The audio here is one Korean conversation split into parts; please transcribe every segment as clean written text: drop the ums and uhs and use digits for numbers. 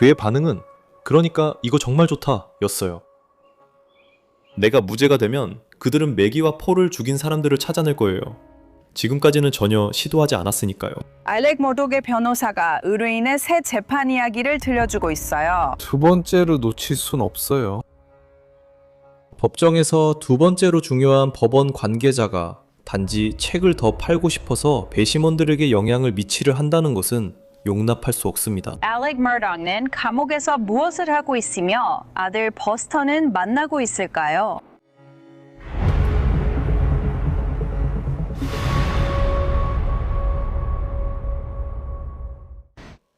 그의 반응은 그러니까 이거 정말 좋다 였어요. 내가 무죄가 되면 그들은 매기와 폴을 죽인 사람들을 찾아낼 거예요. 지금까지는 전혀 시도하지 않았으니까요. 알렉 머독의 변호사가 의뢰인의 새 재판 이야기를 들려주고 있어요. 두 번째로 놓칠 순 없어요. 법정에서 두 번째로 중요한 법원 관계자가 단지 책을 더 팔고 싶어서 배심원들에게 영향을 미치려 한다는 것은 용납할 수 없습니다. 알렉 머독는 감옥에서 무엇을 하고 있으며 아들 버스터는 만나고 있을까요?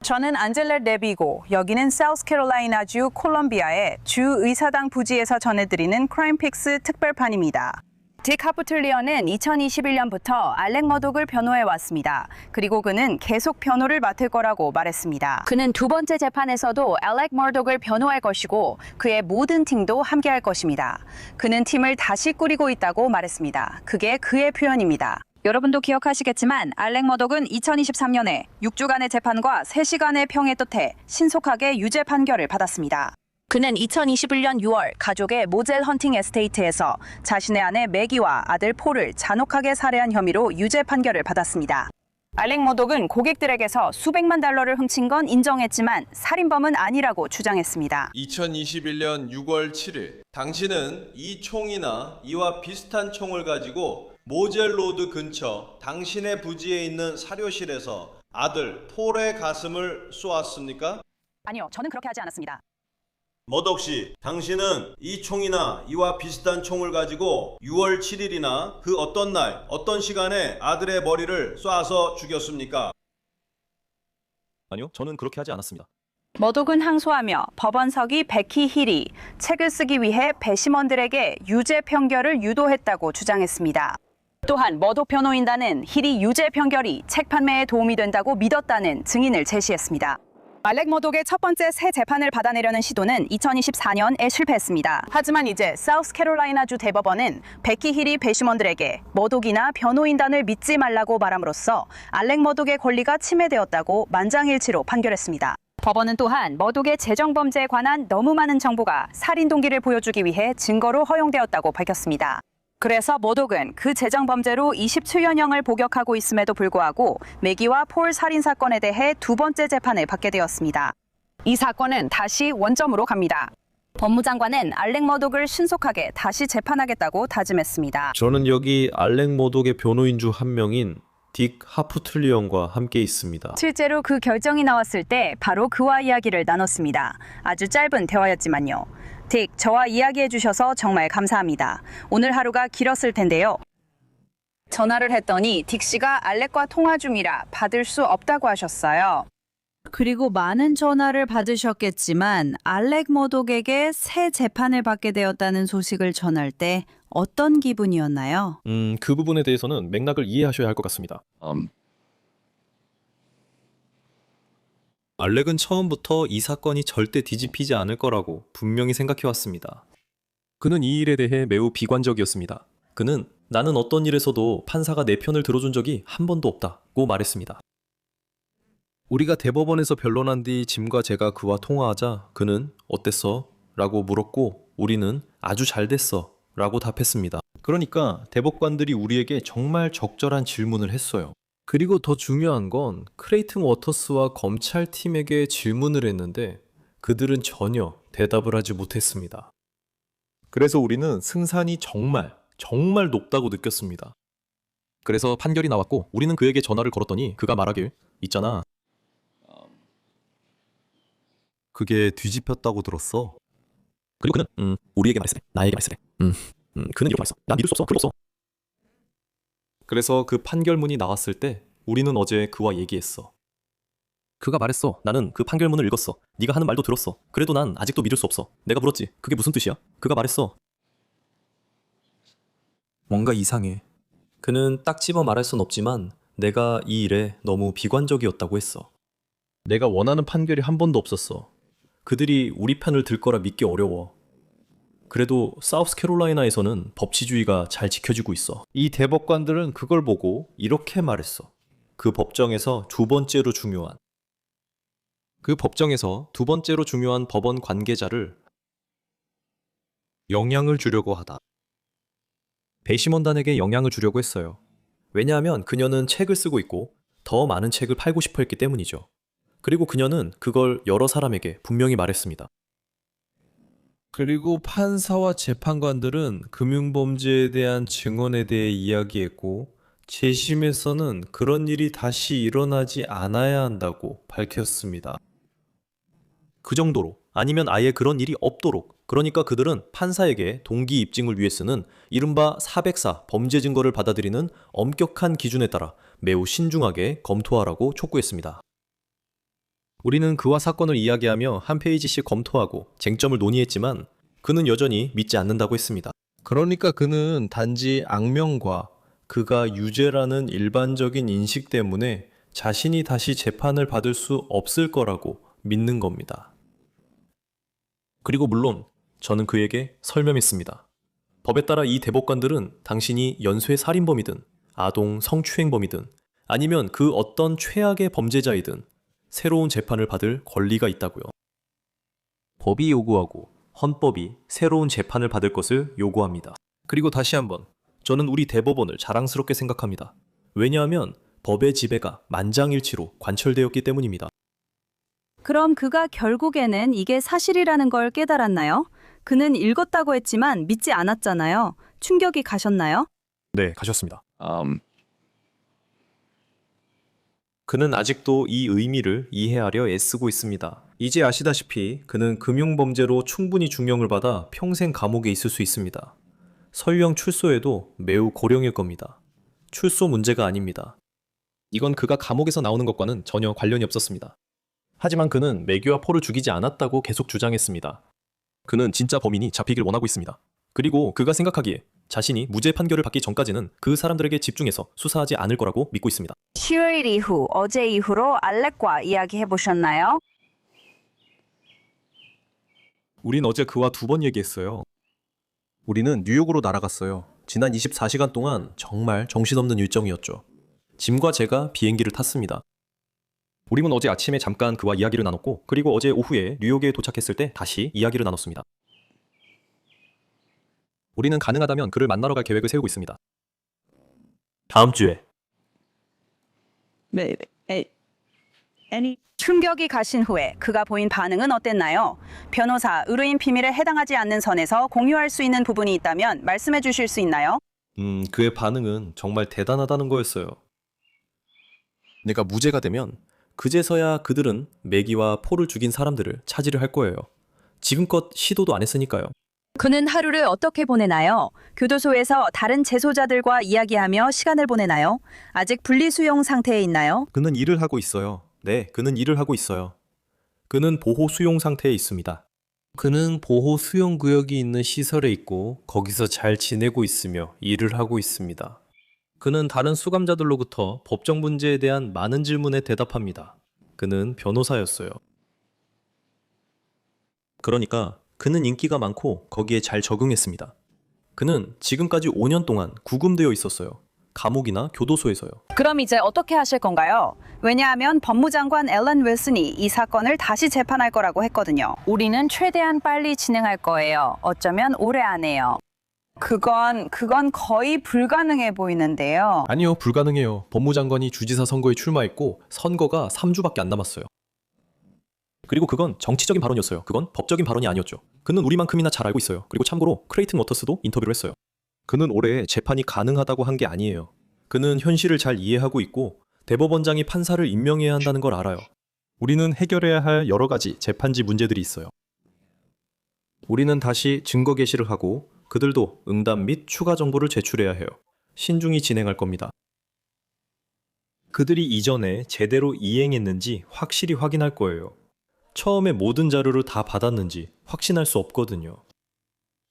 저는 안젤레 레비고, 여기는 사우스캐롤라이나주 콜럼비아의 주의사당 부지에서 전해드리는 크라임픽스 특별판입니다. 딕 하프틀리어는 2021년부터 알렉 머독을 변호해 왔습니다. 그리고 그는 계속 변호를 맡을 거라고 말했습니다. 그는 두 번째 재판에서도 알렉 머독을 변호할 것이고 그의 모든 팀도 함께할 것입니다. 그는 팀을 다시 꾸리고 있다고 말했습니다. 그게 그의 표현입니다. 여러분도 기억하시겠지만 알렉 머독은 2023년에 6주간의 재판과 3시간의 평의 끝에 신속하게 유죄 판결을 받았습니다. 그는 2021년 6월 가족의 모젤 헌팅 에스테이트에서 자신의 아내 매기와 아들 폴을 잔혹하게 살해한 혐의로 유죄 판결을 받았습니다. 알렉 머독은 고객들에게서 수백만 달러를 훔친 건 인정했지만 살인범은 아니라고 주장했습니다. 2021년 6월 7일 당신은 이 총이나 이와 비슷한 총을 가지고 모젤 로드 근처 당신의 부지에 있는 사료실에서 아들 폴의 가슴을 쏘았습니까? 아니요, 저는 그렇게 하지 않았습니다. 머독 씨, 당신은 이 총이나 이와 비슷한 총을 가지고 6월 7일이나 그 어떤 날, 어떤 시간에 아들의 머리를 쏴서 죽였습니까? 아니요, 저는 그렇게 하지 않았습니다. 머독은 항소하며 법원석이 베키 힐이 책을 쓰기 위해 배심원들에게 유죄 판결을 유도했다고 주장했습니다. 또한 머독 변호인단은 힐이 유죄 판결이 책 판매에 도움이 된다고 믿었다는 증인을 제시했습니다. 알렉 머독의 첫 번째 새 재판을 받아내려는 시도는 2024년에 실패했습니다. 하지만 이제 사우스캐롤라이나주 대법원은 베키 힐이 배심원들에게 머독이나 변호인단을 믿지 말라고 말함으로써 알렉 머독의 권리가 침해되었다고 만장일치로 판결했습니다. 법원은 또한 머독의 재정범죄에 관한 너무 많은 정보가 살인 동기를 보여주기 위해 증거로 허용되었다고 밝혔습니다. 그래서 머독은 그 재정범죄로 27년형을 복역하고 있음에도 불구하고 매기와 폴 살인 사건에 대해 두 번째 재판을 받게 되었습니다. 이 사건은 다시 원점으로 갑니다. 법무장관은 알렉 머독을 신속하게 다시 재판하겠다고 다짐했습니다. 저는 여기 알렉 머독의 변호인 중 한 명인 딕 하프틀리언과 함께 있습니다. 실제로 그 결정이 나왔을 때 바로 그와 이야기를 나눴습니다. 아주 짧은 대화였지만요. 딕, 저와 이야기해 주셔서 정말 감사합니다. 오늘 하루가 길었을 텐데요. 전화를 했더니 딕 씨가 알렉과 통화 중이라 받을 수 없다고 하셨어요. 그리고 많은 전화를 받으셨겠지만 알렉 머독에게 새 재판을 받게 되었다는 소식을 전할 때 어떤 기분이었나요? 그 부분에 대해서는 맥락을 이해하셔야 할 것 같습니다. 알렉은 처음부터 이 사건이 절대 뒤집히지 않을 거라고 분명히 생각해왔습니다. 그는 이 일에 대해 매우 비관적이었습니다. 그는 나는 어떤 일에서도 판사가 내 편을 들어준 적이 한 번도 없다고 말했습니다. 우리가 대법원에서 변론한 뒤 짐과 제가 그와 통화하자 그는 어땠어? 라고 물었고 우리는 아주 잘 됐어 라고 답했습니다. 그러니까 대법관들이 우리에게 정말 적절한 질문을 했어요. 그리고 더 중요한 건 크레이튼 워터스와 검찰팀에게 질문을 했는데 그들은 전혀 대답을 하지 못했습니다. 그래서 우리는 승산이 정말 높다고 느꼈습니다. 그래서 판결이 나왔고 우리는 그에게 전화를 걸었더니 그가 말하길 있잖아. 그게 뒤집혔다고 들었어. 그리고 그는 우리에게 말했으래. 나에게 말했으래. 그는 이렇게 말했어. 나 믿을 수 없어. 그럴 수 없어. 그래서 그 판결문이 나왔을 때 우리는 어제 그와 얘기했어. 그가 말했어. 나는 그 판결문을 읽었어. 네가 하는 말도 들었어. 그래도 난 아직도 믿을 수 없어. 내가 물었지. 그게 무슨 뜻이야? 그가 말했어. 뭔가 이상해. 그는 딱 집어 말할 순 없지만 내가 이 일에 너무 비관적이었다고 했어. 내가 원하는 판결이 한 번도 없었어. 그들이 우리 편을 들 거라 믿기 어려워. 그래도 사우스캐롤라이나에서는 법치주의가 잘 지켜지고 있어. 이 대법관들은 그걸 보고 이렇게 말했어. 그 법정에서 두 번째로 중요한 그 법정에서 두 번째로 중요한 법원 관계자를 영향을 주려고 하다. 배심원단에게 영향을 주려고 했어요. 왜냐하면 그녀는 책을 쓰고 있고 더 많은 책을 팔고 싶어 했기 때문이죠. 그리고 그녀는 그걸 여러 사람에게 분명히 말했습니다. 그리고 판사와 재판관들은 금융범죄에 대한 증언에 대해 이야기했고 재심에서는 그런 일이 다시 일어나지 않아야 한다고 밝혔습니다. 그 정도로, 아니면 아예 그런 일이 없도록, 그러니까 그들은 판사에게 동기 입증을 위해 쓰는 이른바 404 범죄 증거를 받아들이는 엄격한 기준에 따라 매우 신중하게 검토하라고 촉구했습니다. 우리는 그와 사건을 이야기하며 한 페이지씩 검토하고 쟁점을 논의했지만 그는 여전히 믿지 않는다고 했습니다. 그러니까 그는 단지 악명과 그가 유죄라는 일반적인 인식 때문에 자신이 다시 재판을 받을 수 없을 거라고 믿는 겁니다. 그리고 물론 저는 그에게 설명했습니다. 법에 따라 이 대법관들은 당신이 연쇄 살인범이든 아동 성추행범이든 아니면 그 어떤 최악의 범죄자이든 새로운 재판을 받을 권리가 있다고요. 법이 요구하고 헌법이 새로운 재판을 받을 것을 요구합니다. 그리고 다시 한번 저는 우리 대법원을 자랑스럽게 생각합니다. 왜냐하면 법의 지배가 만장일치로 관철되었기 때문입니다. 그럼 그가 결국에는 이게 사실이라는 걸 깨달았나요? 그는 읽었다고 했지만 믿지 않았잖아요. 충격이 가셨나요? 네, 가셨습니다. 그는 아직도 이 의미를 이해하려 애쓰고 있습니다. 이제 아시다시피 그는 금융범죄로 충분히 중형을 받아 평생 감옥에 있을 수 있습니다. 설령 출소해도 매우 고령일 겁니다. 출소 문제가 아닙니다. 이건 그가 감옥에서 나오는 것과는 전혀 관련이 없었습니다. 하지만 그는 매기와 폴을 죽이지 않았다고 계속 주장했습니다. 그는 진짜 범인이 잡히길 원하고 있습니다. 그리고 그가 생각하기에 자신이 무죄 판결을 받기 전까지는 그 사람들에게 집중해서 수사하지 않을 거라고 믿고 있습니다. 10일 이후, 어제 이후로 알렉과 이야기해 보셨나요? 우린 어제 그와 2번 얘기했어요. 우리는 뉴욕으로 날아갔어요. 지난 24시간 동안 정말 정신없는 일정이었죠. 짐과 제가 비행기를 탔습니다. 우리는 어제 아침에 잠깐 그와 이야기를 나눴고 그리고 어제 오후에 뉴욕에 도착했을 때 다시 이야기를 나눴습니다. 우리는 가능하다면 그를 만나러 갈 계획을 세우고 있습니다. 다음 주에. 충격이 가신 후에 그가 보인 반응은 어땠나요? 변호사, 의뢰인 비밀에 해당하지 않는 선에서 공유할 수 있는 부분이 있다면 말씀해 주실 수 있나요? 그의 반응은 정말 대단하다는 거였어요. 내가 무죄가 되면 그제서야 그들은 매기와 폴을 죽인 사람들을 찾으려 할 거예요. 지금껏 시도도 안 했으니까요. 그는 하루를 어떻게 보내나요? 교도소에서 다른 재소자들과 이야기하며 시간을 보내나요? 아직 분리수용 상태에 있나요? 그는 일을 하고 있어요. 네, 그는 일을 하고 있어요. 그는 보호 수용 상태에 있습니다. 그는 보호 수용 구역이 있는 시설에 있고 거기서 잘 지내고 있으며 일을 하고 있습니다. 그는 다른 수감자들로부터 법정 문제에 대한 많은 질문에 대답합니다. 그는 변호사였어요. 그러니까 그는 인기가 많고 거기에 잘 적응했습니다. 그는 지금까지 5년 동안 구금되어 있었어요. 감옥이나 교도소에서요. 그럼 이제 어떻게 하실 건가요? 왜냐하면 법무장관 앨런 윌슨이 이 사건을 다시 재판할 거라고 했거든요. 우리는 최대한 빨리 진행할 거예요. 어쩌면 올해 안에요. 그건 거의 불가능해 보이는데요. 아니요, 불가능해요. 법무장관이 주지사 선거에 출마했고 선거가 3주밖에 안 남았어요. 그리고 그건 정치적인 발언이었어요. 그건 법적인 발언이 아니었죠. 그는 우리만큼이나 잘 알고 있어요. 그리고 참고로 크레이튼 워터스도 인터뷰를 했어요. 그는 올해 재판이 가능하다고 한 게 아니에요. 그는 현실을 잘 이해하고 있고 대법원장이 판사를 임명해야 한다는 걸 알아요. 우리는 해결해야 할 여러 가지 재판지 문제들이 있어요. 우리는 다시 증거 게시를 하고 그들도 응답 및 추가 정보를 제출해야 해요. 신중히 진행할 겁니다. 그들이 이전에 제대로 이행했는지 확실히 확인할 거예요. 처음에 모든 자료를 다 받았는지 확신할 수 없거든요.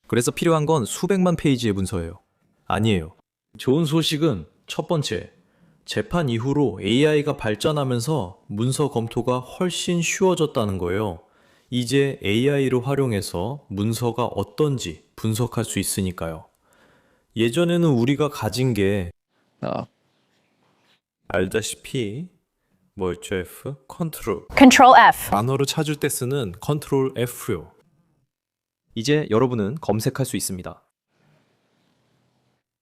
그래서 필요한 건 수백만 페이지의 문서예요. 아니에요. 좋은 소식은 첫 번째, 재판 이후로 AI가 발전하면서 문서 검토가 훨씬 쉬워졌다는 거예요. 이제 AI를 활용해서 문서가 어떤지 분석할 수 있으니까요. 예전에는 우리가 가진 게 알다시피 뭐였죠, F? 컨트롤. Control F. 단어를 찾을 때 쓰는 컨트롤 F요. 이제 여러분은 검색할 수 있습니다.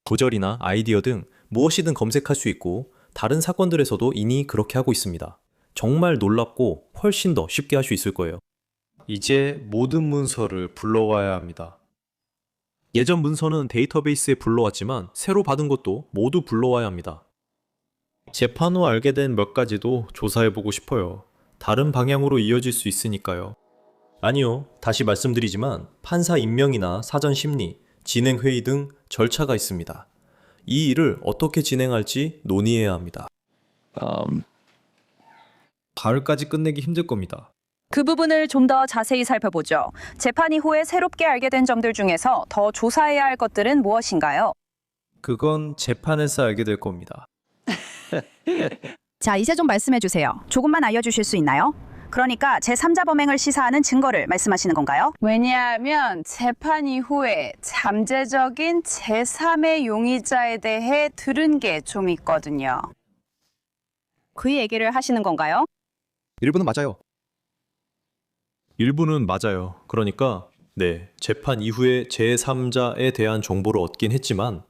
구절이나 아이디어 등 무엇이든 검색할 수 있고 다른 사건들에서도 이미 그렇게 하고 있습니다. 정말 놀랍고 훨씬 더 쉽게 할 수 있을 거예요. 이제 모든 문서를 불러와야 합니다. 예전 문서는 데이터베이스에 불러왔지만 새로 받은 것도 모두 불러와야 합니다. 재판 후 알게 된 몇 가지도 조사해보고 싶어요. 다른 방향으로 이어질 수 있으니까요. 아니요. 다시 말씀드리지만 판사 임명이나 사전 심리, 진행 회의 등 절차가 있습니다. 이 일을 어떻게 진행할지 논의해야 합니다. 가을까지 끝내기 힘들 겁니다. 그 부분을 좀 더 자세히 살펴보죠. 재판 이후에 새롭게 알게 된 점들 중에서 더 조사해야 할 것들은 무엇인가요? 그건 재판에서 알게 될 겁니다. 자, 이제 좀 말씀해 주세요. 조금만 알려주실 수 있나요? 그러니까 제3자 범행을 시사하는 증거를 말씀하시는 건가요? 왜냐하면 재판 이후에 잠재적인 제3의 용의자에 대해 들은 게 좀 있거든요. 그 얘기를 하시는 건가요? 일부는 맞아요. 일부는 맞아요. 그러니까 네, 재판 이후에 제3자에 대한 정보를 얻긴 했지만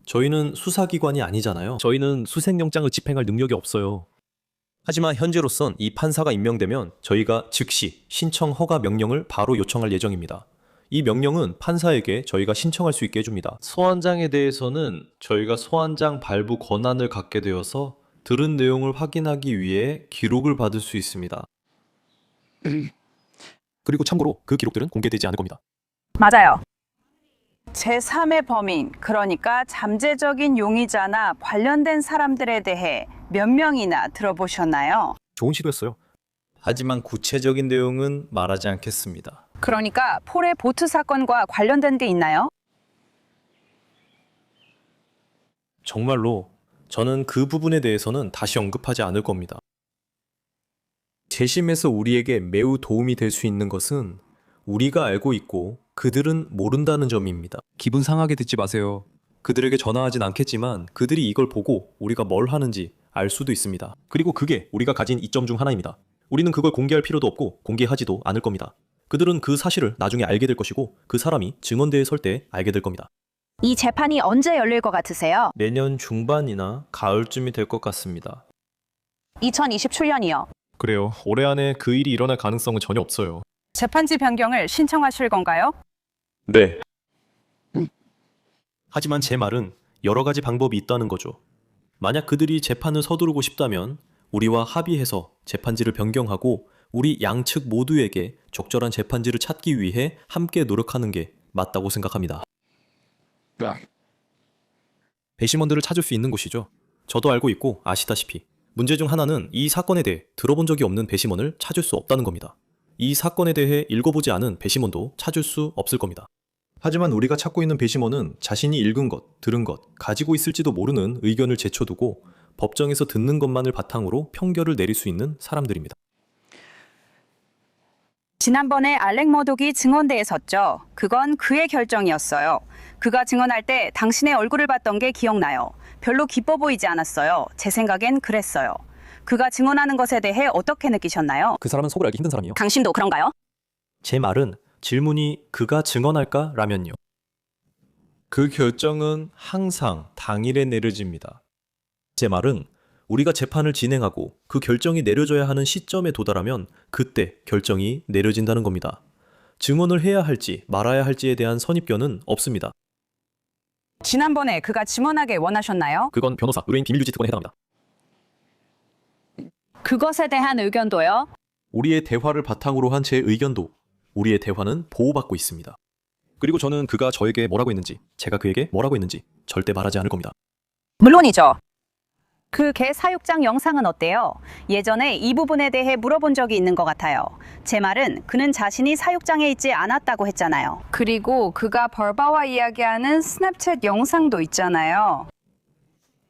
저희는 수사기관이 아니잖아요. 저희는 수색영장을 집행할 능력이 없어요. 하지만 현재로선 이 판사가 임명되면 저희가 즉시 신청 허가 명령을 바로 요청할 예정입니다. 이 명령은 판사에게 저희가 신청할 수 있게 해줍니다. 소환장에 대해서는 저희가 소환장 발부 권한을 갖게 되어서 들은 내용을 확인하기 위해 기록을 받을 수 있습니다. 그리고 참고로 그 기록들은 공개되지 않을 겁니다. 맞아요. 제3의 범인, 그러니까 잠재적인 용의자나 관련된 사람들에 대해 몇 명이나 들어보셨나요? 좋은 시도였어요. 하지만 구체적인 내용은 말하지 않겠습니다. 그러니까 폴의 보트 사건과 관련된 게 있나요? 정말로 저는 그 부분에 대해서는 다시 언급하지 않을 겁니다. 재심에서 우리에게 매우 도움이 될 수 있는 것은 우리가 알고 있고 그들은 모른다는 점입니다. 기분 상하게 듣지 마세요. 그들에게 전화하진 않겠지만 그들이 이걸 보고 우리가 뭘 하는지 알 수도 있습니다. 그리고 그게 우리가 가진 이점 중 하나입니다. 우리는 그걸 공개할 필요도 없고 공개하지도 않을 겁니다. 그들은 그 사실을 나중에 알게 될 것이고 그 사람이 증언대에 설 때 알게 될 겁니다. 이 재판이 언제 열릴 것 같으세요? 내년 중반이나 가을쯤이 될 것 같습니다. 2027년이요. 그래요. 올해 안에 그 일이 일어날 가능성은 전혀 없어요. 재판지 변경을 신청하실 건가요? 네. 하지만 제 말은 여러 가지 방법이 있다는 거죠. 만약 그들이 재판을 서두르고 싶다면 우리와 합의해서 재판지를 변경하고 우리 양측 모두에게 적절한 재판지를 찾기 위해 함께 노력하는 게 맞다고 생각합니다. 배심원들을 찾을 수 있는 곳이죠. 저도 알고 있고 아시다시피 문제 중 하나는 이 사건에 대해 들어본 적이 없는 배심원을 찾을 수 없다는 겁니다. 이 사건에 대해 읽어보지 않은 배심원도 찾을 수 없을 겁니다. 하지만 우리가 찾고 있는 배심원은 자신이 읽은 것, 들은 것, 가지고 있을지도 모르는 의견을 제쳐두고 법정에서 듣는 것만을 바탕으로 평결을 내릴 수 있는 사람들입니다. 지난번에 알렉 머독이 증언대에 섰죠. 그건 그의 결정이었어요. 그가 증언할 때 당신의 얼굴을 봤던 게 기억나요. 별로 기뻐 보이지 않았어요. 제 생각엔 그랬어요. 그가 증언하는 것에 대해 어떻게 느끼셨나요? 그 사람은 속을 알기 힘든 사람이요. 당신도 그런가요? 제 말은 질문이 그가 증언할까? 라면요. 그 결정은 항상 당일에 내려집니다. 제 말은 우리가 재판을 진행하고 그 결정이 내려져야 하는 시점에 도달하면 그때 결정이 내려진다는 겁니다. 증언을 해야 할지 말아야 할지에 대한 선입견은 없습니다. 지난번에 그가 증언하길 원하셨나요? 그건 변호사, 의뢰인 비밀유지 특권에 해당합니다. 그것에 대한 의견도요? 우리의 대화를 바탕으로 한 제 의견도 우리의 대화는 보호받고 있습니다. 그리고 저는 그가 저에게 뭐라고 했는지, 제가 그에게 뭐라고 했는지 절대 말하지 않을 겁니다. 물론이죠. 그 개 사육장 영상은 어때요? 예전에 이 부분에 대해 물어본 적이 있는 것 같아요. 제 말은 그는 자신이 사육장에 있지 않았다고 했잖아요. 그리고 그가 벌바와 이야기하는 스냅챗 영상도 있잖아요.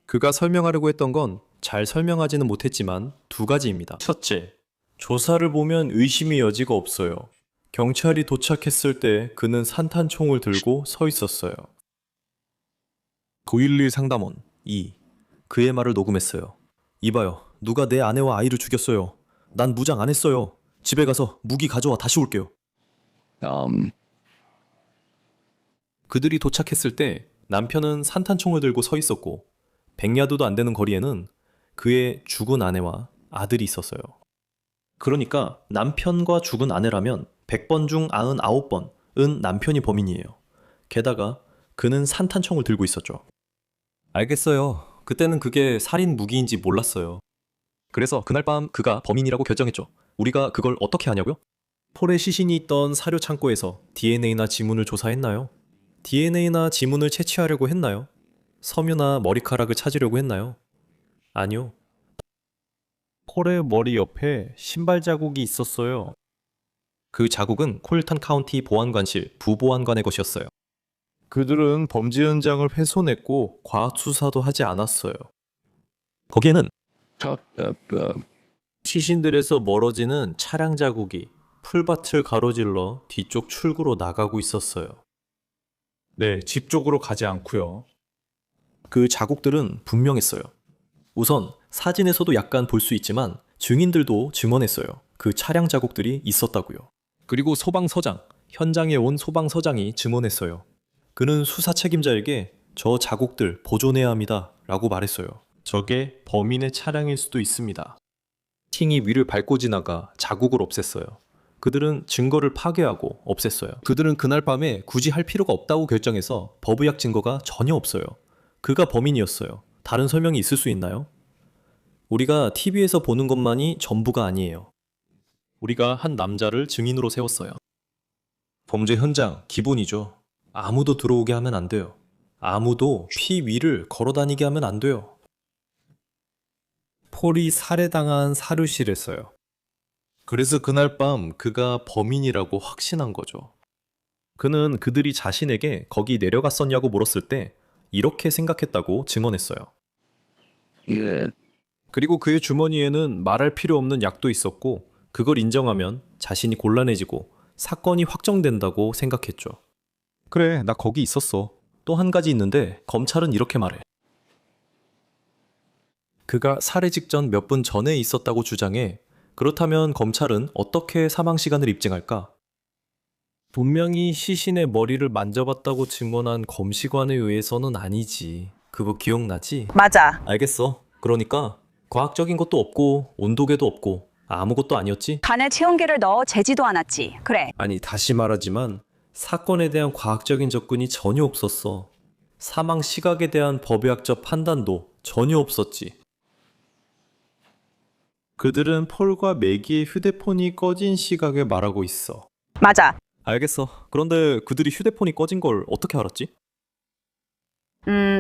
그가 설명하려고 했던 건 잘 설명하지는 못했지만 두 가지입니다. 첫째, 조사를 보면 의심의 여지가 없어요. 경찰이 도착했을 때 그는 산탄총을 들고 서 있었어요. 911 상담원 2. 그의 말을 녹음했어요. 이봐요. 누가 내 아내와 아이를 죽였어요. 난 무장 안 했어요. 집에 가서 무기 가져와 다시 올게요. 그들이 도착했을 때 남편은 산탄총을 들고 서 있었고 100야드도 안 되는 거리에는 그의 죽은 아내와 아들이 있었어요. 그러니까 남편과 죽은 아내라면 100번 중 99번은 남편이 범인이에요. 게다가 그는 산탄총을 들고 있었죠. 알겠어요. 그때는 그게 살인 무기인지 몰랐어요. 그래서 그날 밤 그가 범인이라고 결정했죠. 우리가 그걸 어떻게 하냐고요? 폴의 시신이 있던 사료 창고에서 DNA나 지문을 조사했나요? DNA나 지문을 채취하려고 했나요? 섬유나 머리카락을 찾으려고 했나요? 아니요. 폴의 머리 옆에 신발 자국이 있었어요. 그 자국은 콜턴 카운티 보안관실 부보안관의 것이었어요. 그들은 범죄 현장을 훼손했고 과학 수사도 하지 않았어요. 거기에는 시신들에서 멀어지는 차량 자국이 풀밭을 가로질러 뒤쪽 출구로 나가고 있었어요. 네, 집 쪽으로 가지 않고요. 그 자국들은 분명했어요. 우선 사진에서도 약간 볼 수 있지만 증인들도 증언했어요. 그 차량 자국들이 있었다고요. 그리고 소방서장, 현장에 온 소방서장이 증언했어요. 그는 수사 책임자에게 저 자국들 보존해야 합니다 라고 말했어요. 저게 범인의 차량일 수도 있습니다. 팅이 위를 밟고 지나가 자국을 없앴어요. 그들은 증거를 파괴하고 없앴어요. 그들은 그날 밤에 굳이 할 필요가 없다고 결정해서 법의학 증거가 전혀 없어요. 그가 범인이었어요. 다른 설명이 있을 수 있나요? 우리가 TV에서 보는 것만이 전부가 아니에요. 우리가 한 남자를 증인으로 세웠어요. 범죄 현장 기본이죠. 아무도 들어오게 하면 안 돼요. 아무도 피 위를 걸어 다니게 하면 안 돼요. 폴이 살해당한 사료실에서요. 그래서 그날 밤 그가 범인이라고 확신한 거죠. 그는 그들이 자신에게 거기 내려갔었냐고 물었을 때 이렇게 생각했다고 증언했어요. 그리고 그의 주머니에는 말할 필요 없는 약도 있었고 그걸 인정하면 자신이 곤란해지고 사건이 확정된다고 생각했죠. 그래, 나 거기 있었어. 또 한 가지 있는데 검찰은 이렇게 말해. 그가 살해 직전 몇 분 전에 있었다고 주장해. 그렇다면 검찰은 어떻게 사망 시간을 입증할까? 분명히 시신의 머리를 만져봤다고 증언한 검시관에 의해서는 아니지. 그거 기억나지? 맞아. 알겠어. 그러니까 과학적인 것도 없고 온도계도 없고 아무것도 아니었지? 간에 체온계를 넣어 재지도 않았지. 그래. 아니, 다시 말하지만 사건에 대한 과학적인 접근이 전혀 없었어. 사망 시각에 대한 법의학적 판단도 전혀 없었지. 그들은 폴과 매기의 휴대폰이 꺼진 시각을 말하고 있어. 맞아. 알겠어. 그런데 그들이 휴대폰이 꺼진 걸 어떻게 알았지?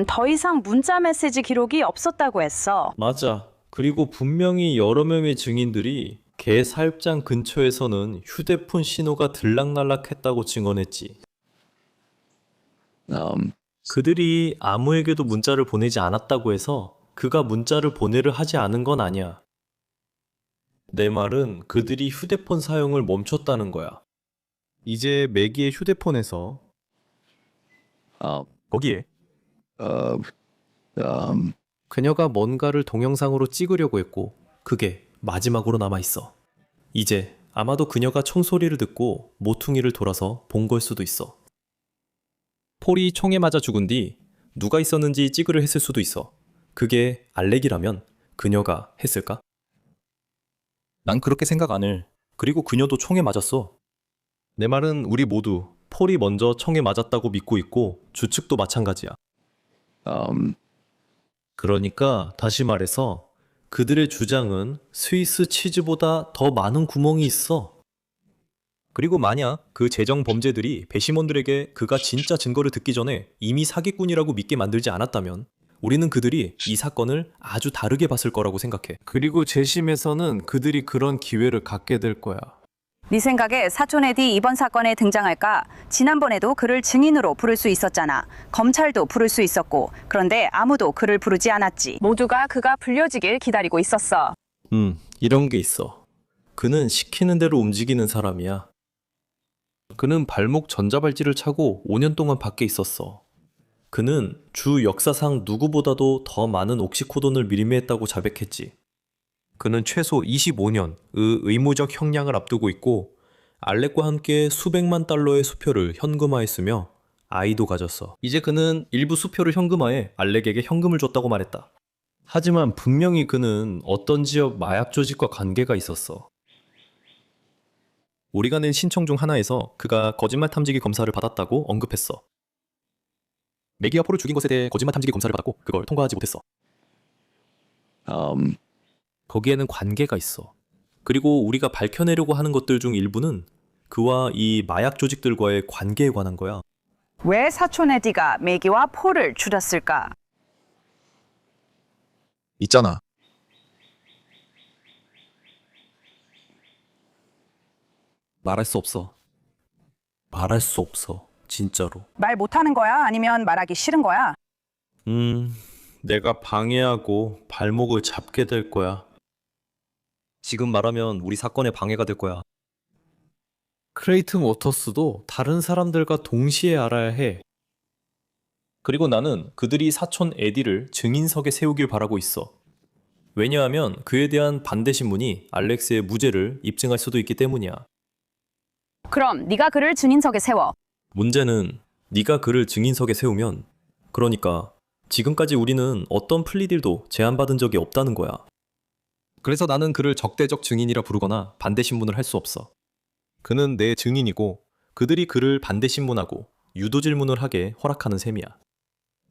더 이상 문자 메시지 기록이 없었다고 했어. 맞아. 그리고 분명히 여러 명의 증인들이 개 사육장 근처에서는 휴대폰 신호가 들락날락했다고 증언했지. 그들이 아무에게도 문자를 보내지 않았다고 해서 그가 문자를 보내를 하지 않은 건 아니야. 내 말은 그들이 휴대폰 사용을 멈췄다는 거야. 이제 매기의 휴대폰에서 거기에 그녀가 뭔가를 동영상으로 찍으려고 했고 그게 마지막으로 남아있어. 이제 아마도 그녀가 총소리를 듣고 모퉁이를 돌아서 본 걸 수도 있어. 폴이 총에 맞아 죽은 뒤 누가 있었는지 찍으려 했을 수도 있어. 그게 알렉이라면 그녀가 했을까? 난 그렇게 생각 안 해. 그리고 그녀도 총에 맞았어. 내 말은 우리 모두 폴이 먼저 총에 맞았다고 믿고 있고 주측도 마찬가지야. 그러니까 다시 말해서 그들의 주장은 스위스 치즈보다 더 많은 구멍이 있어. 그리고 만약 그 재정 범죄들이 배심원들에게 그가 진짜 증거를 듣기 전에 이미 사기꾼이라고 믿게 만들지 않았다면 우리는 그들이 이 사건을 아주 다르게 봤을 거라고 생각해. 그리고 재심에서는 그들이 그런 기회를 갖게 될 거야. 네 생각에 사촌 에디 이번 사건에 등장할까? 지난번에도 그를 증인으로 부를 수 있었잖아. 검찰도 부를 수 있었고. 그런데 아무도 그를 부르지 않았지. 모두가 그가 불려지길 기다리고 있었어. 이런 게 있어. 그는 시키는 대로 움직이는 사람이야. 그는 발목 전자발찌를 차고 5년 동안 밖에 있었어. 그는 주 역사상 누구보다도 더 많은 옥시코돈을 밀매했다고 자백했지. 그는 최소 25년의 의무적 형량을 앞두고 있고 알렉과 함께 수백만 달러의 수표를 현금화했으며 아이도 가졌어. 이제 그는 일부 수표를 현금화해 알렉에게 현금을 줬다고 말했다. 하지만 분명히 그는 어떤 지역 마약 조직과 관계가 있었어. 우리가 낸 신청 중 하나에서 그가 거짓말 탐지기 검사를 받았다고 언급했어. 메기와 폴을 죽인 것에 대해 거짓말 탐지기 검사를 받았고 그걸 통과하지 못했어. 거기에는 관계가 있어. 그리고 우리가 밝혀내려고 하는 것들 중 일부는 그와 이 마약 조직들과의 관계에 관한 거야. 왜 사촌 에디가 매기와 폴을 죽였을까? 있잖아. 말할 수 없어. 말할 수 없어. 진짜로. 말 못하는 거야? 아니면 말하기 싫은 거야? 내가 방해하고 발목을 잡게 될 거야. 지금 말하면 우리 사건에 방해가 될 거야. 크레이튼 워터스도 다른 사람들과 동시에 알아야 해. 그리고 나는 그들이 사촌 에디를 증인석에 세우길 바라고 있어. 왜냐하면 그에 대한 반대 신문이 알렉스의 무죄를 입증할 수도 있기 때문이야. 그럼 네가 그를 증인석에 세워. 문제는 네가 그를 증인석에 세우면, 그러니까 지금까지 우리는 어떤 플리딜도 제안받은 적이 없다는 거야. 그래서 나는 그를 적대적 증인이라 부르거나 반대 신문을 할 수 없어. 그는 내 증인이고 그들이 그를 반대 신문하고 유도 질문을 하게 허락하는 셈이야.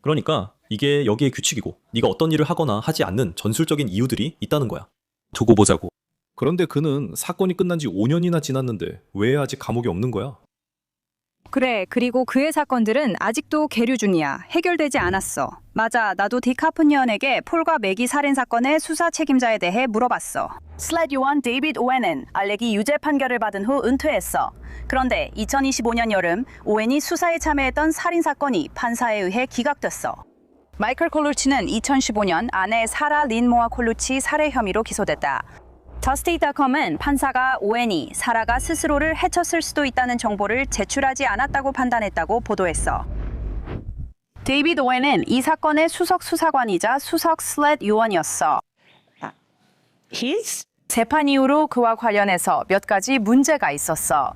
그러니까 이게 여기의 규칙이고 네가 어떤 일을 하거나 하지 않는 전술적인 이유들이 있다는 거야. 두고 보자고. 그런데 그는 사건이 끝난 지 5년이나 지났는데 왜 아직 감옥에 없는 거야? 그래, 그리고 그의 사건들은 아직도 계류 중이야. 해결되지 않았어. 맞아, 나도 디카프니언에게 폴과 매기 살인 사건의 수사 책임자에 대해 물어봤어. 슬랫 요원 데이비드 오웬은 알렉이 유죄 판결을 받은 후 은퇴했어. 그런데 2025년 여름 오웬이 수사에 참여했던 살인 사건이 판사에 의해 기각됐어. 마이클 콜루치는 2015년 아내 사라 린모아 콜루치 살해 혐의로 기소됐다. 더스테이트닷컴은 판사가 오웬이 사라가 스스로를 해쳤을 수도 있다는 정보를 제출하지 않았다고 판단했다고 보도했어. 데이비드 오웬은 이 사건의 수석 수사관이자 수석 슬랫 요원이었어. 재판 이후로 그와 관련해서 몇 가지 문제가 있었어.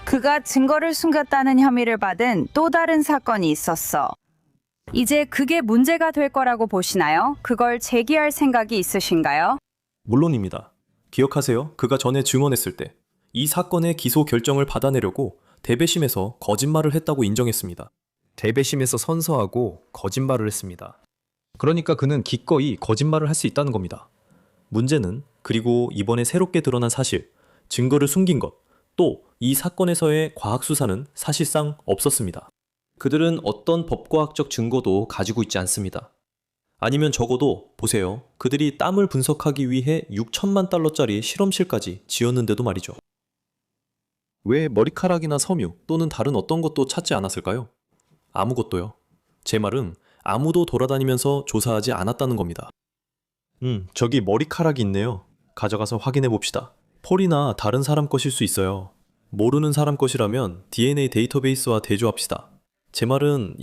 그가 증거를 숨겼다는 혐의를 받은 또 다른 사건이 있었어. 이제 그게 문제가 될 거라고 보시나요? 그걸 제기할 생각이 있으신가요? 물론입니다. 기억하세요? 그가 전에 증언했을 때 이 사건의 기소 결정을 받아내려고 대배심에서 거짓말을 했다고 인정했습니다. 대배심에서 선서하고 거짓말을 했습니다. 그러니까 그는 기꺼이 거짓말을 할 수 있다는 겁니다. 문제는 그리고 이번에 새롭게 드러난 사실, 증거를 숨긴 것, 또 이 사건에서의 과학 수사는 사실상 없었습니다. 그들은 어떤 법과학적 증거도 가지고 있지 않습니다. 아니면 적어도 보세요. 그들이 땀을 분석하기 위해 6천만 달러짜리 실험실까지 지었는데도 말이죠. 왜 머리카락이나 섬유 또는 다른 어떤 것도 찾지 않았을까요? 아무것도요. 제 말은 아무도 돌아다니면서 조사하지 않았다는 겁니다. 저기 머리카락이 있네요. 가져가서 확인해 봅시다. 폴이나 다른 사람 것일 수 있어요. 모르는 사람 것이라면 DNA 데이터베이스와 대조합시다. 제 말은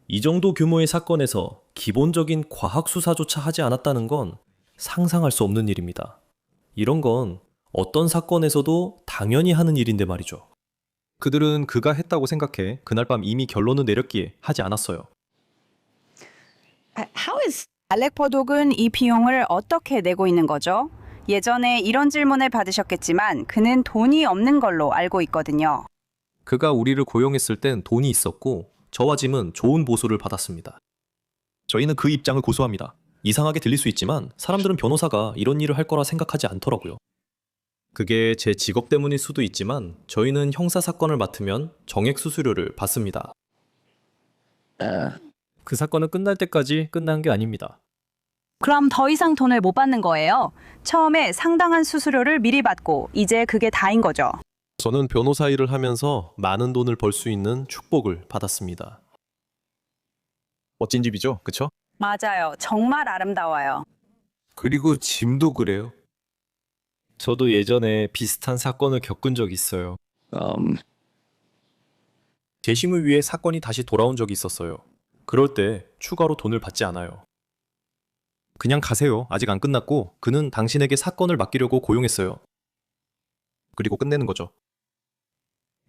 이 정도 규모의 사건에서 기본적인 과학 수사조차 하지 않았다는 건 상상할 수 없는 일입니다. 이런 건 어떤 사건에서도 당연히 하는 일인데 말이죠. 그들은 그가 했다고 생각해 그날 밤 이미 결론을 내렸기에 하지 않았어요. 알렉 퍼독은 이 비용을 어떻게 내고 있는 거죠? 예전에 이런 질문을 받으셨겠지만 그는 돈이 없는 걸로 알고 있거든요. 그가 우리를 고용했을 땐 돈이 있었고 저와 짐은 좋은 보수를 받았습니다. 저희는 그 입장을 고수합니다. 이상하게 들릴 수 있지만 사람들은 변호사가 이런 일을 할 거라 생각하지 않더라고요. 그게 제 직업 때문일 수도 있지만 저희는 형사사건을 맡으면 정액 수수료를 받습니다. 그 사건은 끝날 때까지 끝난 게 아닙니다. 그럼 더 이상 돈을 못 받는 거예요? 처음에 상당한 수수료를 미리 받고 이제 그게 다인 거죠. 저는 변호사 일을 하면서 많은 돈을 벌 수 있는 축복을 받았습니다. 멋진 집이죠, 그쵸? 맞아요. 정말 아름다워요. 그리고 짐도 그래요. 저도 예전에 비슷한 사건을 겪은 적이 있어요. 재심을 위해 사건이 다시 돌아온 적이 있었어요. 그럴 때 추가로 돈을 받지 않아요. 그냥 가세요. 아직 안 끝났고 그는 당신에게 사건을 맡기려고 고용했어요. 그리고 끝내는 거죠.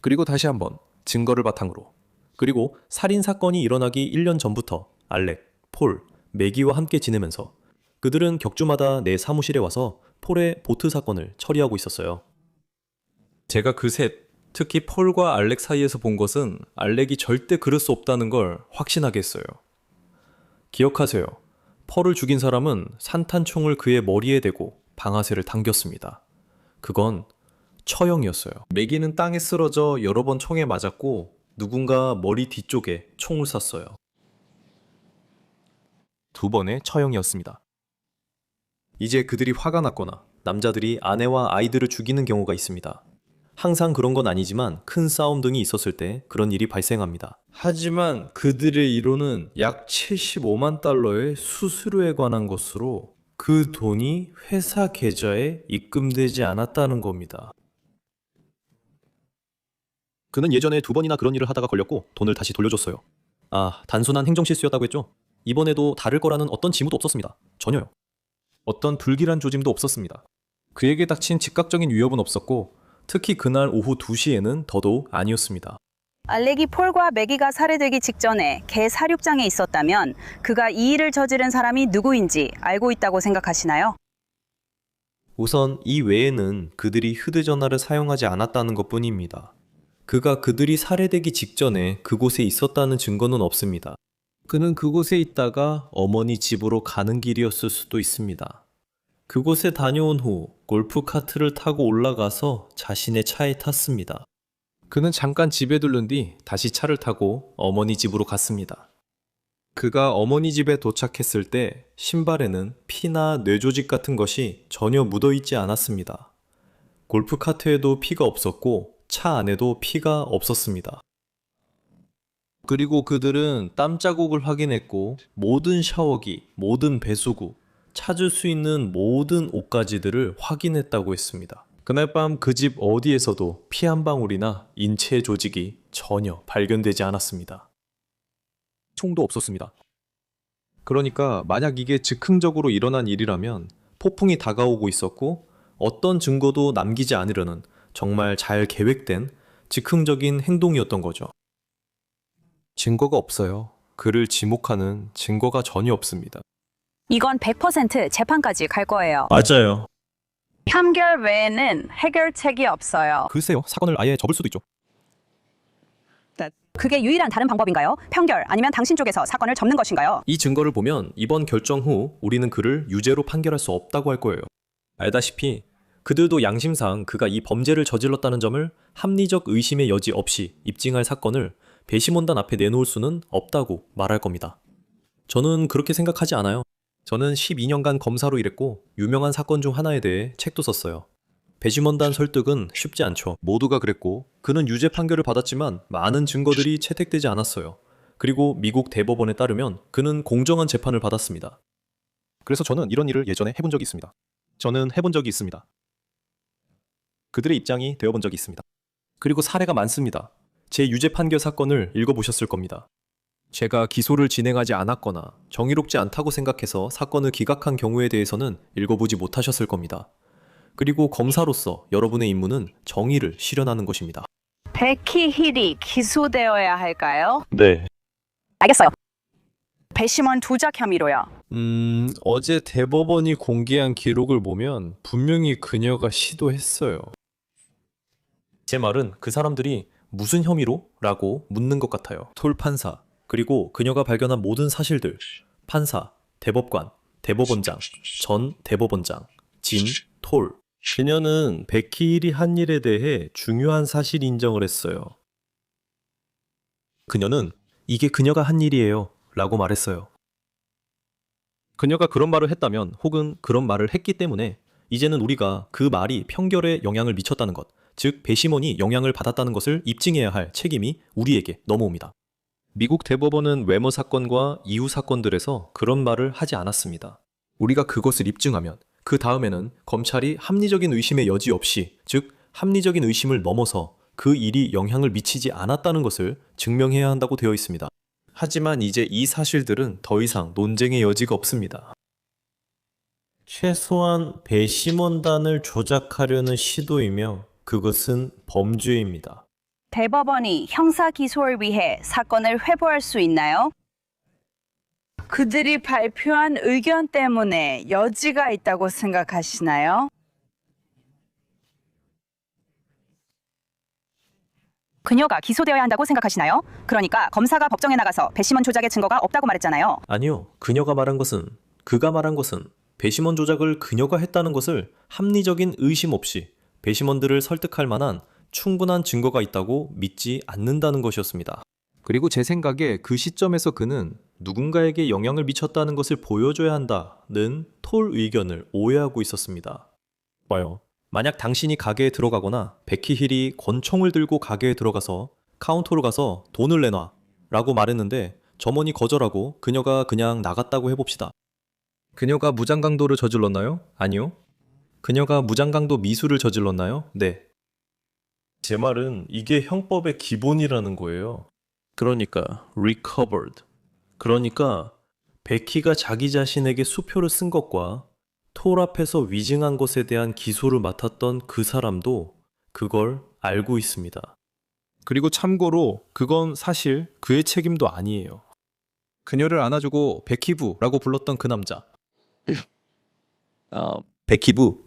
그리고 다시 한번 증거를 바탕으로. 그리고 살인 사건이 일어나기 1년 전부터 알렉, 폴, 매기와 함께 지내면서 그들은 격주마다 내 사무실에 와서 폴의 보트 사건을 처리하고 있었어요. 제가 그 셋, 특히 폴과 알렉 사이에서 본 것은 알렉이 절대 그럴 수 없다는 걸 확신하게 했어요. 기억하세요. 폴을 죽인 사람은 산탄총을 그의 머리에 대고 방아쇠를 당겼습니다. 그건 처형이었어요. 매기는 땅에 쓰러져 여러 번 총에 맞았고 누군가 머리 뒤쪽에 총을 쐈어요. 2번의 처형이었습니다. 이제 그들이 화가 났거나 남자들이 아내와 아이들을 죽이는 경우가 있습니다. 항상 그런 건 아니지만 큰 싸움 등이 있었을 때 그런 일이 발생합니다. 하지만 그들의 이론은 약 75만 달러의 수수료에 관한 것으로 그 돈이 회사 계좌에 입금되지 않았다는 겁니다. 그는 예전에 2번이나 그런 일을 하다가 걸렸고 돈을 다시 돌려줬어요. 아, 단순한 행정실수였다고 했죠? 이번에도 다를 거라는 어떤 징후도 없었습니다. 전혀요. 어떤 불길한 조짐도 없었습니다. 그에게 닥친 즉각적인 위협은 없었고 특히 그날 오후 2시에는 더더욱 아니었습니다. 알렉이 폴과 매기가 살해되기 직전에 개 사육장에 있었다면 그가 이 일을 저지른 사람이 누구인지 알고 있다고 생각하시나요? 우선 이 외에는 그들이 휴대전화를 사용하지 않았다는 것뿐입니다. 그가 그들이 살해되기 직전에 그곳에 있었다는 증거는 없습니다. 그는 그곳에 있다가 어머니 집으로 가는 길이었을 수도 있습니다. 그곳에 다녀온 후 골프카트를 타고 올라가서 자신의 차에 탔습니다. 그는 잠깐 집에 들른 뒤 다시 차를 타고 어머니 집으로 갔습니다. 그가 어머니 집에 도착했을 때 신발에는 피나 뇌조직 같은 것이 전혀 묻어있지 않았습니다. 골프카트에도 피가 없었고 차 안에도 피가 없었습니다. 그리고 그들은 땀 자국을 확인했고 모든 샤워기, 모든 배수구, 찾을 수 있는 모든 옷가지들을 확인했다고 했습니다. 그날 밤 그 집 어디에서도 피 한 방울이나 인체 조직이 전혀 발견되지 않았습니다. 총도 없었습니다. 그러니까 만약 이게 즉흥적으로 일어난 일이라면 폭풍이 다가오고 있었고 어떤 증거도 남기지 않으려는 정말 잘 계획된 즉흥적인 행동이었던 거죠. 증거가 없어요. 그를 지목하는 증거가 전혀 없습니다. 이건 100% 재판까지 갈 거예요. 맞아요. 판결 외에는 해결책이 없어요. 글쎄요, 사건을 아예 접을 수도 있죠. 그게 유일한 다른 방법인가요? 판결 아니면 당신 쪽에서 사건을 접는 것인가요? 이 증거를 보면 이번 결정 후 우리는 그를 유죄로 판결할 수 없다고 할 거예요. 알다시피 그들도 양심상 그가 이 범죄를 저질렀다는 점을 합리적 의심의 여지 없이 입증할 사건을 배심원단 앞에 내놓을 수는 없다고 말할 겁니다. 저는 그렇게 생각하지 않아요. 저는 12년간 검사로 일했고 유명한 사건 중 하나에 대해 책도 썼어요. 배심원단 설득은 쉽지 않죠. 모두가 그랬고 그는 유죄 판결을 받았지만 많은 증거들이 채택되지 않았어요. 그리고 미국 대법원에 따르면 그는 공정한 재판을 받았습니다. 그래서 저는 이런 일을 예전에 해본 적이 있습니다. 저는 해본 적이 있습니다. 그들의 입장이 되어본 적이 있습니다. 그리고 사례가 많습니다. 제 유죄 판결 사건을 읽어보셨을 겁니다. 제가 기소를 진행하지 않았거나 정의롭지 않다고 생각해서 사건을 기각한 경우에 대해서는 읽어보지 못하셨을 겁니다. 그리고 검사로서 여러분의 임무는 정의를 실현하는 것입니다. 베키 힐이 기소되어야 할까요? 네. 알겠어요. 배심원 조작 혐의로요. 어제 대법원이 공개한 기록을 보면 분명히 그녀가 시도했어요. 제 말은 그 사람들이 무슨 혐의로? 라고 묻는 것 같아요. 톨 판사, 그리고 그녀가 발견한 모든 사실들, 판사, 대법관, 대법원장, 전 대법원장, 진, 톨. 그녀는 베키 힐이 한 일에 대해 중요한 사실 인정을 했어요. 그녀는 이게 그녀가 한 일이에요 라고 말했어요. 그녀가 그런 말을 했다면 혹은 그런 말을 했기 때문에 이제는 우리가 그 말이 판결에 영향을 미쳤다는 것, 즉 배심원이 영향을 받았다는 것을 입증해야 할 책임이 우리에게 넘어옵니다. 미국 대법원은 외모 사건과 이후 사건들에서 그런 말을 하지 않았습니다. 우리가 그것을 입증하면 그 다음에는 검찰이 합리적인 의심의 여지 없이, 즉 합리적인 의심을 넘어서 그 일이 영향을 미치지 않았다는 것을 증명해야 한다고 되어 있습니다. 하지만 이제 이 사실들은 더 이상 논쟁의 여지가 없습니다. 최소한 배심원단을 조작하려는 시도이며 그것은 범죄입니다. 대법원이 형사 기소를 위해 사건을 회부할 수 있나요? 그들이 발표한 의견 때문에 여지가 있다고 생각하시나요? 그녀가 기소되어야 한다고 생각하시나요? 그러니까 검사가 법정에 나가서 배심원 조작의 증거가 없다고 말했잖아요. 아니요. 그가 말한 것은 배심원 조작을 그녀가 했다는 것을 합리적인 의심 없이 배심원들을 설득할 만한 충분한 증거가 있다고 믿지 않는다는 것이었습니다. 그리고 제 생각에 그 시점에서 그는 누군가에게 영향을 미쳤다는 것을 보여줘야 한다는 톨 의견을 오해하고 있었습니다. 봐요. 만약 당신이 가게에 들어가거나 베키 힐이 권총을 들고 가게에 들어가서 카운터로 가서 돈을 내놔 라고 말했는데 점원이 거절하고 그녀가 그냥 나갔다고 해봅시다. 그녀가 무장강도를 저질렀나요? 아니요. 그녀가 무장강도 미수를 저질렀나요? 네. 제 말은 이게 형법의 기본이라는 거예요. 그러니까 recovered. 그러니까 베키가 자기 자신에게 수표를 쓴 것과 톨 앞에서 위증한 것에 대한 기소를 맡았던 그 사람도 그걸 알고 있습니다. 그리고 참고로 그건 사실 그의 책임도 아니에요. 그녀를 안아주고 베키부라고 불렀던 그 남자. 베키부.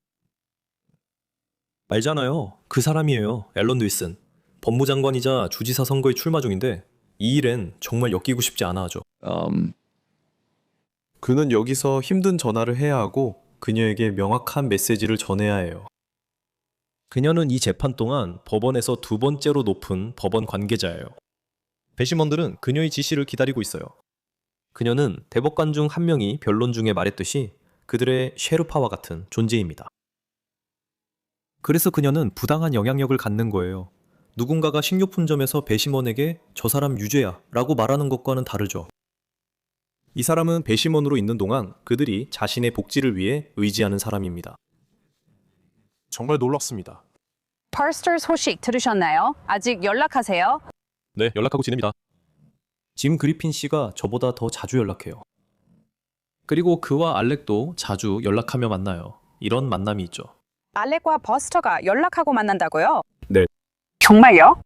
알잖아요. 그 사람이에요. 앨런 윌슨. 법무장관이자 주지사 선거에 출마 중인데 이 일엔 정말 엮이고 싶지 않아 하죠. 그는 여기서 힘든 전화를 해야 하고 그녀에게 명확한 메시지를 전해야 해요. 그녀는 이 재판 동안 법원에서 두 번째로 높은 법원 관계자예요. 배심원들은 그녀의 지시를 기다리고 있어요. 그녀는 대법관 중 한 명이 변론 중에 말했듯이 그들의 셰르파와 같은 존재입니다. 그래서 그녀는 부당한 영향력을 갖는 거예요. 누군가가 식료품점에서 배심원에게 저 사람 유죄야 라고 말하는 것과는 다르죠. 이 사람은 배심원으로 있는 동안 그들이 자신의 복지를 위해 의지하는 사람입니다. 정말 놀랍습니다. 퍼스터 소식 들으셨나요? 아직 연락하세요? 네, 연락하고 지냅니다. 짐 그리핀 씨가 저보다 더 자주 연락해요. 그리고 그와 알렉도 자주 연락하며 만나요. 이런 만남이 있죠. 알렉과 버스터가 연락하고 만난다고요? 네. 정말요?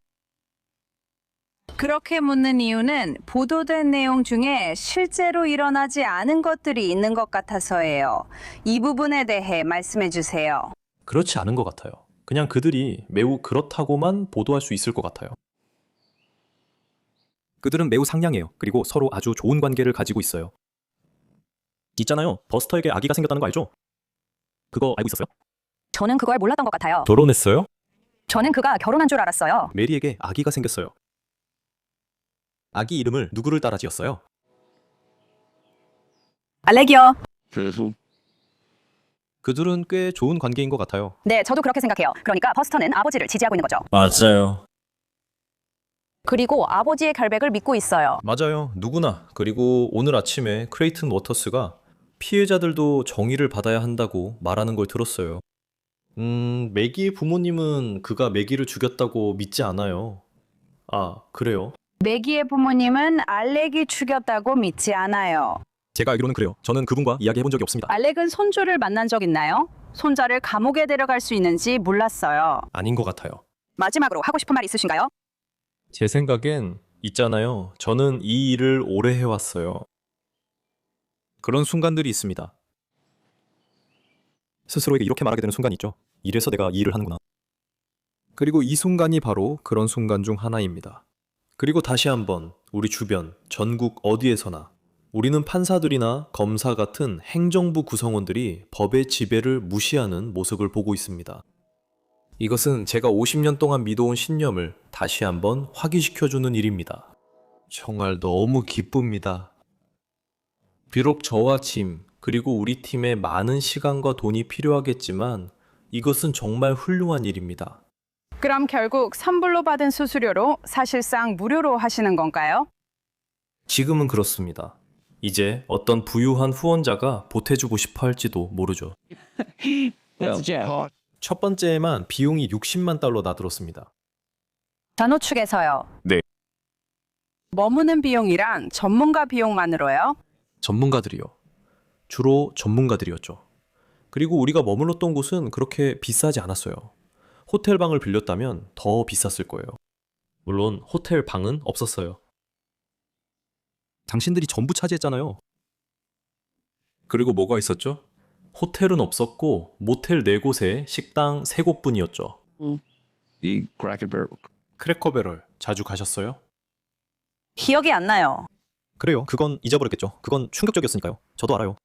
그렇게 묻는 이유는 보도된 내용 중에 실제로 일어나지 않은 것들이 있는 것 같아서예요. 이 부분에 대해 말씀해 주세요. 그렇지 않은 것 같아요. 그냥 그들이 매우 그렇다고만 보도할 수 있을 것 같아요. 그들은 매우 상냥해요. 그리고 서로 아주 좋은 관계를 가지고 있어요. 있잖아요. 버스터에게 아기가 생겼다는 거 알죠? 그거 알고 있었어요? 저는 그걸 몰랐던 것 같아요. 결혼했어요? 저는 그가 결혼한 줄 알았어요. 메리에게 아기가 생겼어요. 아기 이름을 누구를 따라 지었어요? 알렉이요. 그들은 꽤 좋은 관계인 것 같아요. 네, 저도 그렇게 생각해요. 그러니까 버스터는 아버지를 지지하고 있는 거죠. 맞아요. 그리고 아버지의 결백을 믿고 있어요. 맞아요. 누구나. 그리고 오늘 아침에 크레이튼 워터스가 피해자들도 정의를 받아야 한다고 말하는 걸 들었어요. 매기의 부모님은 그가 매기를 죽였다고 믿지 않아요. 아, 그래요? 매기의 부모님은 알렉이 죽였다고 믿지 않아요. 제가 알기로는 그래요. 저는 그분과 이야기해본 적이 없습니다. 알렉은 손주를 만난 적 있나요? 손자를 감옥에 데려갈 수 있는지 몰랐어요. 아닌 것 같아요. 마지막으로 하고 싶은 말 있으신가요? 제 생각엔 있잖아요. 저는 이 일을 오래 해왔어요. 그런 순간들이 있습니다. 스스로에게 이렇게 말하게 되는 순간이 있죠. 이래서 내가 이 일을 하는구나. 그리고 이 순간이 바로 그런 순간 중 하나입니다. 그리고 다시 한번 우리 주변, 전국 어디에서나 우리는 판사들이나 검사 같은 행정부 구성원들이 법의 지배를 무시하는 모습을 보고 있습니다. 이것은 제가 50년 동안 믿어온 신념을 다시 한번 확인시켜주는 일입니다. 정말 너무 기쁩니다. 비록 저와 짐, 그리고 우리 팀에 많은 시간과 돈이 필요하겠지만 이것은 정말 훌륭한 일입니다. 그럼 결국 선불로 받은 수수료로 사실상 무료로 하시는 건가요? 지금은 그렇습니다. 이제 어떤 부유한 후원자가 보태주고 싶어 할지도 모르죠. 첫 번째에만 비용이 60만 달러 나들었습니다. 전우측에서요. 네. 머무는 비용이랑 전문가 비용만으로요? 전문가들이요. 주로 전문가들이었죠. 그리고 우리가 머물렀던 곳은 그렇게 비싸지 않았어요. 호텔 방을 빌렸다면 더 비쌌을 거예요. 물론 호텔 방은 없었어요. 당신들이 전부 차지했잖아요. 그리고 뭐가 있었죠? 호텔은 없었고 모텔 4곳에 식당 3곳뿐이었죠. 이 크래커베럴. 크래커배럴 자주 가셨어요? 기억이 안 나요. 그래요. 그건 잊어버렸겠죠. 그건 충격적이었으니까요. 저도 알아요.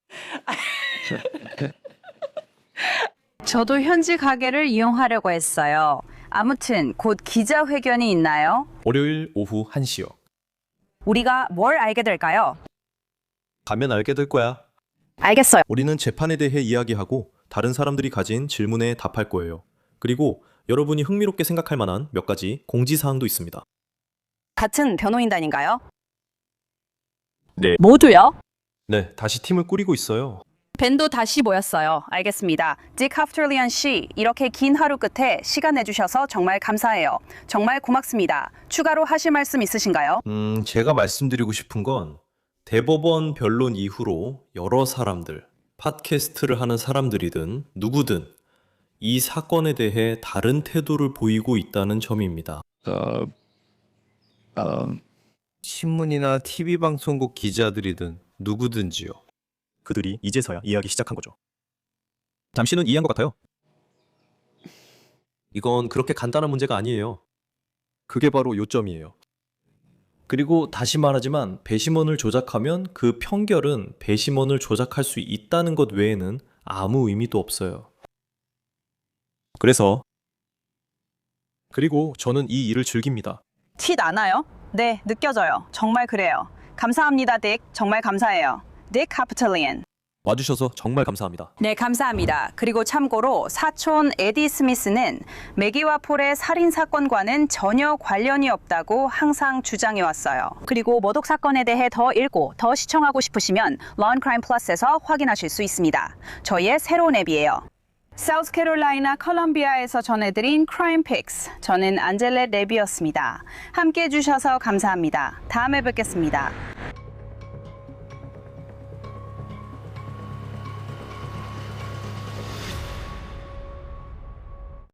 저도 현지 가게를 이용하려고 했어요. 아무튼 곧 기자회견이 있나요? 월요일 오후 1시요. 우리가 뭘 알게 될까요? 가면 알게 될 거야. 알겠어요. 우리는 재판에 대해 이야기하고 다른 사람들이 가진 질문에 답할 거예요. 그리고 여러분이 흥미롭게 생각할 만한 몇 가지 공지사항도 있습니다. 같은 변호인단인가요? 네. 모두요? 네, 다시 팀을 꾸리고 있어요. 밴도 다시 모였어요. 알겠습니다. 딕 하프터리안 씨, 이렇게 긴 하루 끝에 시간 내주셔서 정말 감사해요. 정말 고맙습니다. 추가로 하실 말씀 있으신가요? 제가 말씀드리고 싶은 건 대법원 변론 이후로 여러 사람들, 팟캐스트를 하는 사람들이든 누구든 이 사건에 대해 다른 태도를 보이고 있다는 점입니다. 신문이나 TV 방송국 기자들이든 누구든지요. 그들이 이제서야 이야기 시작한 거죠. 당신은 이해한 것 같아요. 이건 그렇게 간단한 문제가 아니에요. 그게 바로 요점이에요. 그리고 다시 말하지만 배심원을 조작하면 그 평결은 배심원을 조작할 수 있다는 것 외에는 아무 의미도 없어요. 그리고 저는 이 일을 즐깁니다. 티 나나요? 네, 느껴져요. 정말 그래요. 감사합니다, 딕. 정말 감사해요. 딕 하프터리안. 와주셔서 정말 감사합니다. 네, 감사합니다. 그리고 참고로 사촌 에디 스미스는 매기와 폴의 살인 사건과는 전혀 관련이 없다고 항상 주장해 왔어요. 그리고 모독 사건에 대해 더 읽고 더 시청하고 싶으시면 런크라임 플러스에서 확인하실 수 있습니다. 저희의 새로운 앱이에요. 사우스캐롤라이나 컬럼비아에서 전해드린 크라임 픽스. 저는 안젤렛 레비였습니다. 함께 해주셔서 감사합니다. 다음에 뵙겠습니다.